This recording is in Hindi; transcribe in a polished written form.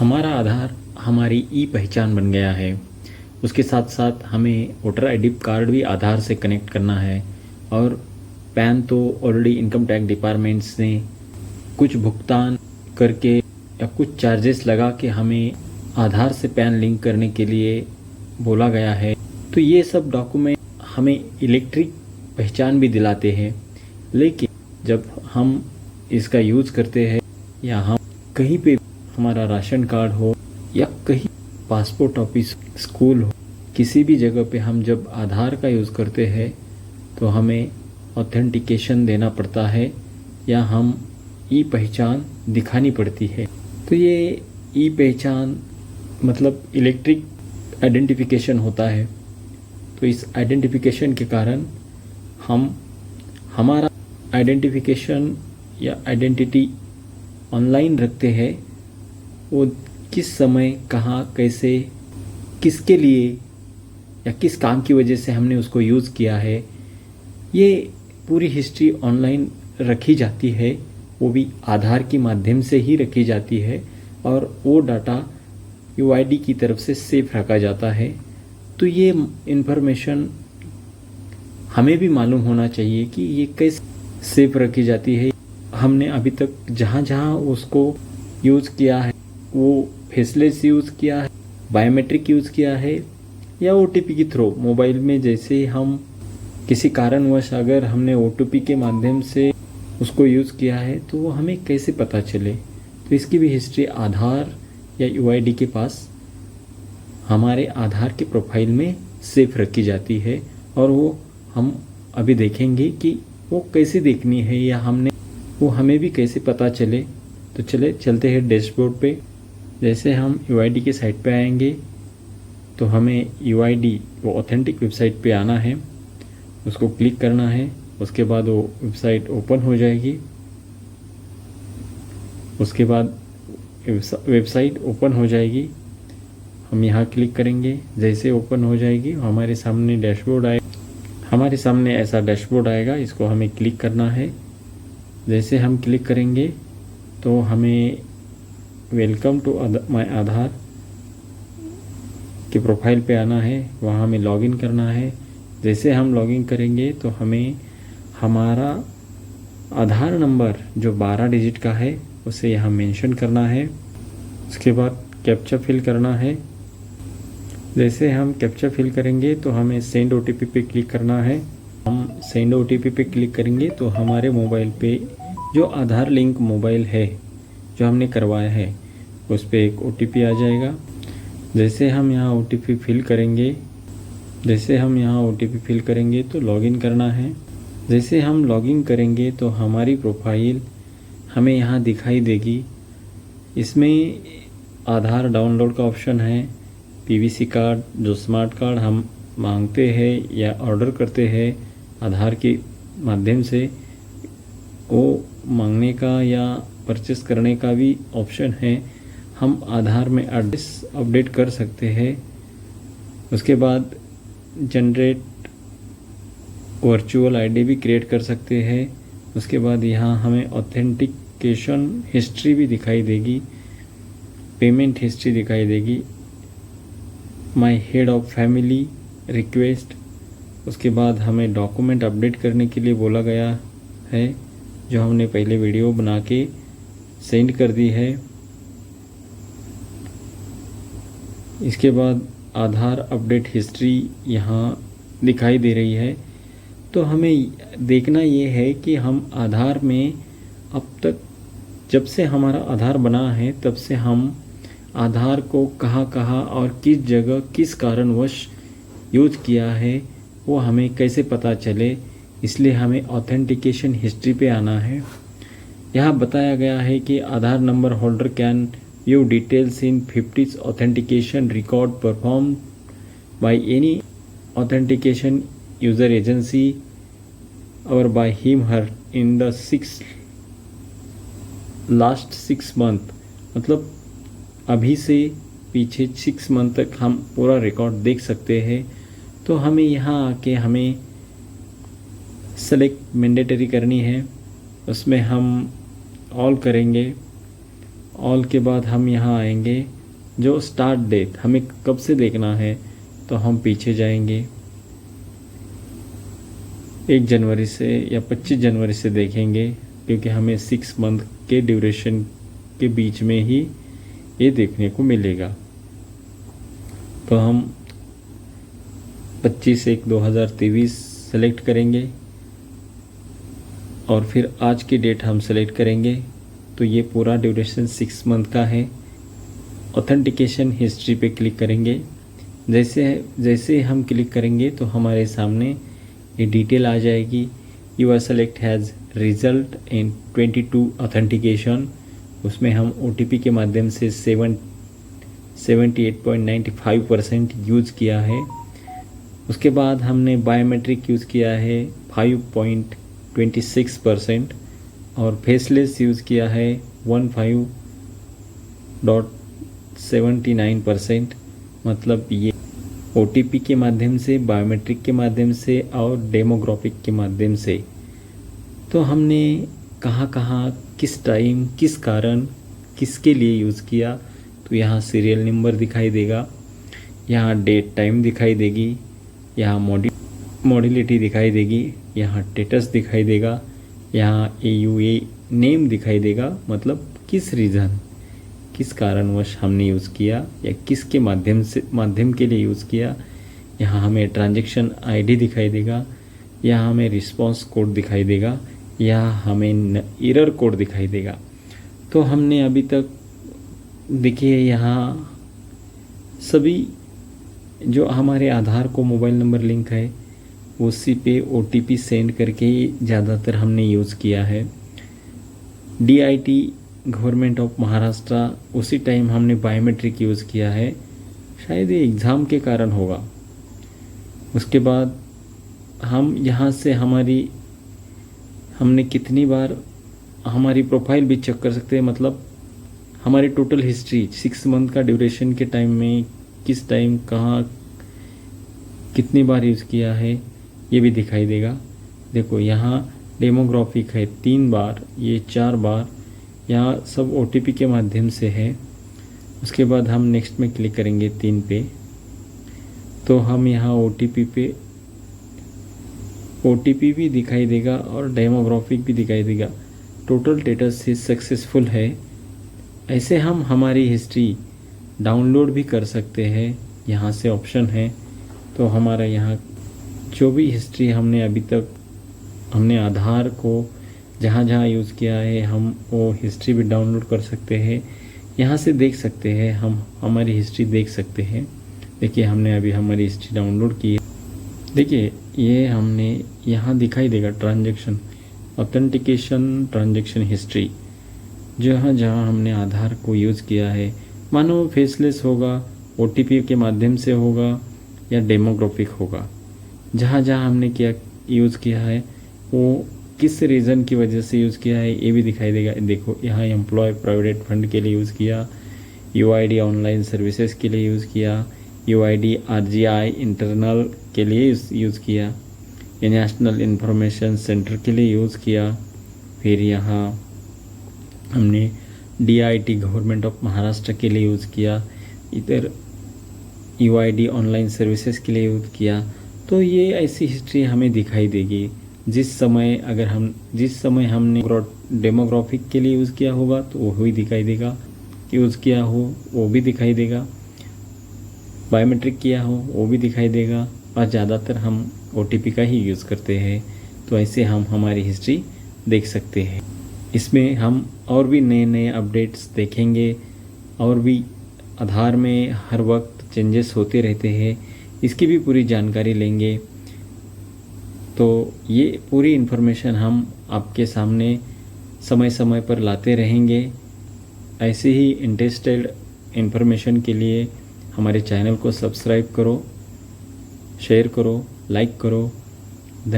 हमारा आधार हमारी ई पहचान बन गया है। उसके साथ साथ हमें वोटर आईडी कार्ड भी आधार से कनेक्ट करना है। और पैन तो ऑलरेडी इनकम टैक्स डिपार्टमेंट्स ने कुछ भुगतान करके या कुछ चार्जेस लगा के हमें आधार से पैन लिंक करने के लिए बोला गया है। तो ये सब डॉक्यूमेंट हमें इलेक्ट्रिक पहचान भी दिलाते हैं। लेकिन जब हम इसका यूज़ करते हैं या हम कहीं पे हमारा राशन कार्ड हो या कहीं पासपोर्ट ऑफिस, स्कूल हो, किसी भी जगह पे हम जब आधार का यूज़ करते हैं तो हमें ऑथेंटिकेशन देना पड़ता है या हम ई पहचान दिखानी पड़ती है। तो ये ई पहचान मतलब इलेक्ट्रिक आइडेंटिफिकेशन होता है। तो इस आइडेंटिफिकेशन के कारण हम हमारा आइडेंटिफिकेशन या आइडेंटिटी ऑनलाइन रखते हैं। वो किस समय, कहाँ, कैसे, किसके लिए या किस काम की वजह से हमने उसको यूज़ किया है, ये पूरी हिस्ट्री ऑनलाइन रखी जाती है। वो भी आधार के माध्यम से ही रखी जाती है और वो डाटा यूआईडी की तरफ से सेफ रखा जाता है। तो ये इन्फॉर्मेशन हमें भी मालूम होना चाहिए कि ये कैसे सेफ रखी जाती है। हमने अभी तक जहाँ जहाँ उसको यूज़ किया है वो फेसलेस यूज़ किया है, बायोमेट्रिक यूज़ किया है या ओटीपी के थ्रू मोबाइल में। जैसे हम किसी कारणवश अगर हमने ओटीपी के माध्यम से उसको यूज़ किया है तो वो हमें कैसे पता चले। तो इसकी भी हिस्ट्री आधार या यूआईडी के पास हमारे आधार के प्रोफाइल में सेफ रखी जाती है। और वो हम अभी देखेंगे कि वो कैसे देखनी है या वो हमें भी कैसे पता चले। तो चलते हैं डैशबोर्ड पे। जैसे हम यूआईडी के साइट पे आएंगे तो हमें यूआईडी वो ऑथेंटिक वेबसाइट पे आना है, उसको क्लिक करना है। उसके बाद वो वेबसाइट ओपन हो जाएगी। उसके बाद वेबसाइट ओपन हो जाएगी, हम यहाँ क्लिक करेंगे। जैसे ओपन हो जाएगी हमारे सामने डैशबोर्ड हमारे सामने ऐसा डैशबोर्ड आएगा। इसको हमें क्लिक करना है। जैसे हम क्लिक करेंगे तो हमें वेलकम टू माय आधार के प्रोफाइल पे आना है, वहाँ हमें लॉगिन करना है। जैसे हम लॉगिन करेंगे तो हमें हमारा आधार नंबर जो 12 डिजिट का है उसे यहाँ मेंशन करना है। उसके बाद कैप्चा फिल करना है। जैसे हम कैप्चा फिल करेंगे तो हमें सेंड ओटीपी पे क्लिक करना है। हम सेंड ओटीपी पे क्लिक करेंगे तो हमारे मोबाइल पे जो आधार लिंक मोबाइल है जो हमने करवाया है उस पर एक ओटीपी आ जाएगा। जैसे हम यहाँ ओटीपी फिल करेंगे तो लॉगिन करना है। जैसे हम लॉगिन करेंगे तो हमारी प्रोफाइल हमें यहाँ दिखाई देगी। इसमें आधार डाउनलोड का ऑप्शन है। पीवीसी कार्ड जो स्मार्ट कार्ड हम मांगते हैं या ऑर्डर करते हैं आधार के माध्यम से, वो मांगने का या परचेस करने का भी ऑप्शन है। हम आधार में एड्रेस अपडेट कर सकते हैं। उसके बाद जनरेट वर्चुअल आईडी भी क्रिएट कर सकते हैं। उसके बाद यहाँ हमें ऑथेंटिकेशन हिस्ट्री भी दिखाई देगी, पेमेंट हिस्ट्री दिखाई देगी, my head of family request. उसके बाद हमें डॉक्यूमेंट अपडेट करने के लिए बोला गया है जो हमने पहले वीडियो बना के सेंड कर दी है। इसके बाद आधार अपडेट हिस्ट्री यहाँ दिखाई दे रही है। तो हमें देखना ये है कि हम आधार में अब तक जब से हमारा आधार बना है तब से हम आधार को कहाँ कहाँ और किस जगह किस कारणवश यूज किया है वो हमें कैसे पता चले। इसलिए हमें ऑथेंटिकेशन हिस्ट्री पे आना है। यहाँ बताया गया है कि Aadhaar number holder can view details in 50 authentication record perform by any authentication user agency और by him her in the last 6 month. मतलब अभी से पीछे 6 मंथ तक हम पूरा रिकॉर्ड देख सकते हैं। तो हमें यहाँ आके हमें सेलेक्ट मैंडेटरी करनी है। उसमें हम ऑल करेंगे। ऑल के बाद हम यहाँ आएंगे, जो स्टार्ट डेट हमें कब से देखना है, तो हम पीछे जाएंगे 1 जनवरी से या 25 जनवरी से देखेंगे, क्योंकि हमें 6 मंथ के ड्यूरेशन के बीच में ही ये देखने को मिलेगा। तो हम 25/1/2023 सेलेक्ट करेंगे और फिर आज की डेट हम सेलेक्ट करेंगे। तो ये पूरा ड्यूरेशन 6 मंथ का है। ऑथेंटिकेशन हिस्ट्री पे क्लिक करेंगे। जैसे हम क्लिक करेंगे तो हमारे सामने ये डिटेल आ जाएगी। Your select has result in 22 authentication. उसमें हम OTP के माध्यम से 78.95% यूज़ किया है। उसके बाद हमने बायोमेट्रिक यूज़ किया है 5.26% और फेसलेस यूज़ किया है 15.79%। मतलब ये OTP के माध्यम से, बायोमेट्रिक के माध्यम से और डेमोग्राफिक के माध्यम से। तो हमने कहाँ किस टाइम, किस कारण, किसके लिए यूज़ किया, तो यहाँ सीरियल नंबर दिखाई देगा, यहाँ डेट टाइम दिखाई देगी, यहाँ मॉडिलिटी दिखाई देगी, यहाँ स्टेटस दिखाई देगा, यहाँ AUA नेम दिखाई देगा। मतलब किस रीज़न, किस कारणवश हमने यूज़ किया या किसके माध्यम के लिए यूज़ किया। यहाँ हमें ट्रांजैक्शन ID दिखाई देगा, यहाँ हमें रिस्पांस कोड दिखाई देगा, यहाँ हमें एरर कोड दिखाई देगा। तो हमने अभी तक देखिए यहाँ सभी जो हमारे आधार को मोबाइल नंबर लिंक है उसी पे OTP सेंड करके ज़्यादातर हमने यूज़ किया है। DIT गवर्नमेंट ऑफ महाराष्ट्र, उसी टाइम हमने बायोमेट्रिक यूज़ किया है, शायद ये एग्ज़ाम के कारण होगा। उसके बाद हम यहाँ से हमने कितनी बार हमारी प्रोफाइल भी चेक कर सकते हैं। मतलब हमारी टोटल हिस्ट्री 6 मंथ का ड्यूरेशन के टाइम में किस टाइम कहाँ कितनी बार यूज़ किया है ये भी दिखाई देगा। देखो यहाँ डेमोग्राफिक है 3 बार, ये 4 बार, यहाँ सब OTP के माध्यम से है। उसके बाद हम नेक्स्ट में क्लिक करेंगे 3 पे, तो हम यहाँ OTP भी दिखाई देगा और डेमोग्राफिक भी दिखाई देगा। टोटल स्टेटस से सक्सेसफुल है। ऐसे हम हमारी हिस्ट्री डाउनलोड भी कर सकते हैं, यहाँ से ऑप्शन है। तो हमारा यहाँ जो भी हिस्ट्री हमने अभी तक हमने आधार को जहाँ यूज़ किया है, हम वो हिस्ट्री भी डाउनलोड कर सकते हैं। यहाँ से देख सकते हैं, हम हमारी हिस्ट्री देख सकते हैं। देखिए हमने अभी हमारी हिस्ट्री डाउनलोड की है। देखिए ये हमने यहाँ दिखाई देगा ट्रांजैक्शन, ऑथेंटिकेशन ट्रांजैक्शन हिस्ट्री, जहाँ हमने आधार को यूज़ किया है। मानो फेसलेस होगा, OTP के माध्यम से होगा या डेमोग्राफिक होगा। जहाँ हमने यूज़ किया है वो किस रीज़न की वजह से यूज़ किया है ये भी दिखाई देगा। देखो यहाँ एम्प्लॉय प्रोविडेंट फंड के लिए यूज़ किया, UID ऑनलाइन सर्विसेज के लिए यूज़ किया, UID RGI इंटरनल के लिए यूज़ किया, नेशनल इंफॉर्मेशन सेंटर के लिए यूज़ किया। फिर यहाँ हमने DIT गवर्नमेंट ऑफ महाराष्ट्र के लिए यूज़ किया, इधर UID ऑनलाइन सर्विसेज के लिए यूज़ किया। तो ये ऐसी हिस्ट्री हमें दिखाई देगी। जिस समय हमने डेमोग्राफिक के लिए यूज़ किया होगा तो वो भी दिखाई देगा, यूज़ किया हो वो भी दिखाई देगा, बायोमेट्रिक किया हो वो भी दिखाई देगा, और ज़्यादातर हम OTP का ही यूज़ करते हैं। तो ऐसे हम हमारी हिस्ट्री देख सकते हैं। इसमें हम और भी नए अपडेट्स देखेंगे, और भी आधार में हर वक्त चेंजेस होते रहते हैं, इसकी भी पूरी जानकारी लेंगे। तो ये पूरी इन्फॉर्मेशन हम आपके सामने समय समय पर लाते रहेंगे। ऐसे ही इंटरेस्टेड इन्फॉर्मेशन के लिए हमारे चैनल को सब्सक्राइब करो, शेयर करो, लाइक करो